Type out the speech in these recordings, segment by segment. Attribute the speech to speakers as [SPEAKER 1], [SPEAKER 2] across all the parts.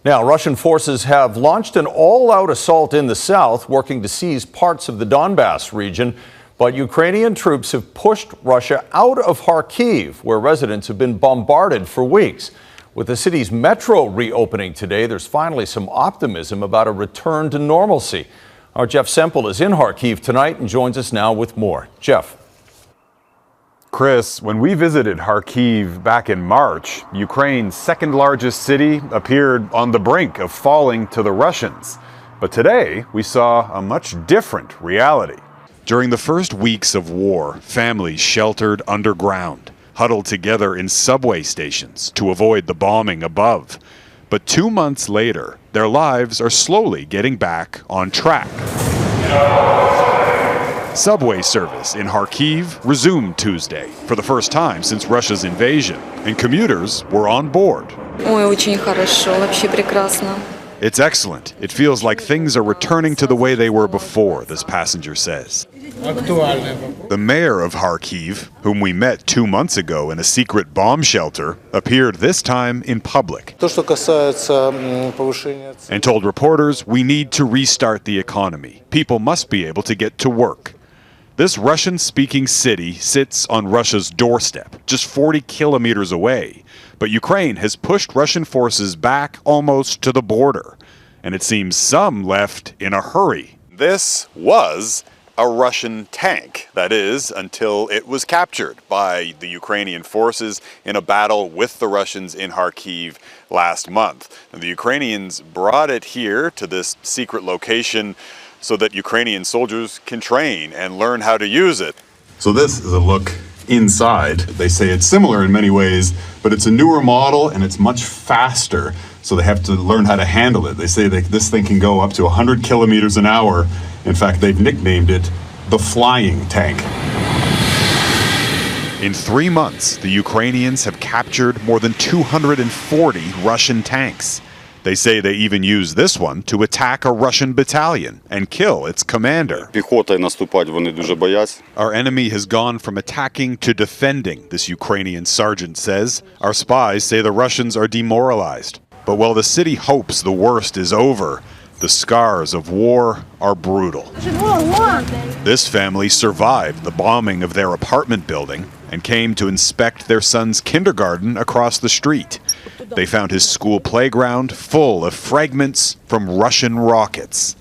[SPEAKER 1] Now, Russian forces have launched an all-out assault in the south, working to seize parts of the Donbass region. But Ukrainian troops have pushed Russia out of Kharkiv, where residents have been bombarded for weeks. With the city's metro reopening today, there's finally some optimism about a return to normalcy. Our Jeff Semple is in Kharkiv tonight and joins us now with more. Jeff.
[SPEAKER 2] Chris, when we visited Kharkiv back in March, Ukraine's second largest city appeared on the brink of falling to the Russians. But today, we saw a much different reality. During the first weeks of war, families sheltered underground, huddled together in subway stations to avoid the bombing above. But 2 months later, their lives are slowly getting back on track. Subway service in Kharkiv resumed Tuesday for the first time since Russia's invasion, and commuters were on board. It's excellent. It feels like things are returning to the way they were before, this passenger says. The mayor of Kharkiv, whom we met 2 months ago in a secret bomb shelter, appeared this time in public and told reporters we need to restart the economy. People must be able to get to work. This Russian-speaking city sits on Russia's doorstep, just 40 kilometers away. But Ukraine has pushed Russian forces back almost to the border. And it seems some left in a hurry. This was a Russian tank, that is, until it was captured by the Ukrainian forces in a battle with the Russians in Kharkiv last month. And the Ukrainians brought it here to this secret location so that Ukrainian soldiers can train and learn how to use it.
[SPEAKER 3] So this is a look inside. They say it's similar in many ways, but it's a newer model and it's much faster, so they have to learn how to handle it. They say this thing can go up to 100 kilometers an hour. In fact, they've nicknamed it the flying tank.
[SPEAKER 2] In 3 months, the Ukrainians have captured more than 240 Russian tanks. They say they even used this one to attack a Russian battalion and kill its commander. Our enemy has gone from attacking to defending, this Ukrainian sergeant says. Our spies say the Russians are demoralized. But while the city hopes the worst is over, the scars of war are brutal. This family survived the bombing of their apartment building and came to inspect their son's kindergarten across the street. They found his school playground full of fragments from Russian rockets.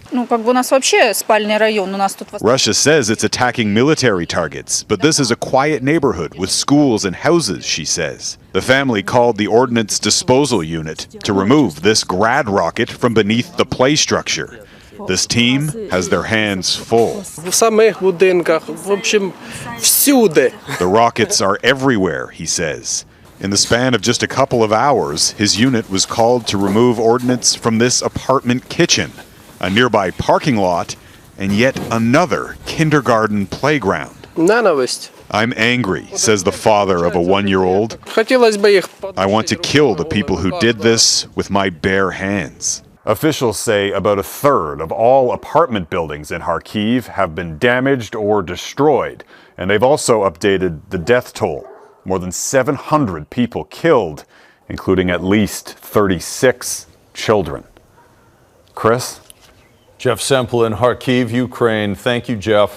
[SPEAKER 2] Russia says it's attacking military targets, but this is a quiet neighborhood with schools and houses, she says. The family called the Ordnance Disposal Unit to remove this Grad rocket from beneath the play structure. This team has their hands full. The rockets are everywhere, he says. In the span of just a couple of hours, his unit was called to remove ordnance from this apartment kitchen, a nearby parking lot, and yet another kindergarten playground. I'm angry, says the father of a 1-year-old. I want to kill the people who did this with my bare hands. Officials say about a third of all apartment buildings in Kharkiv have been damaged or destroyed, and they've also updated the death toll. More than 700 people killed, including at least 36 children. Chris?
[SPEAKER 1] Jeff Semple in Kharkiv, Ukraine. Thank you, Jeff.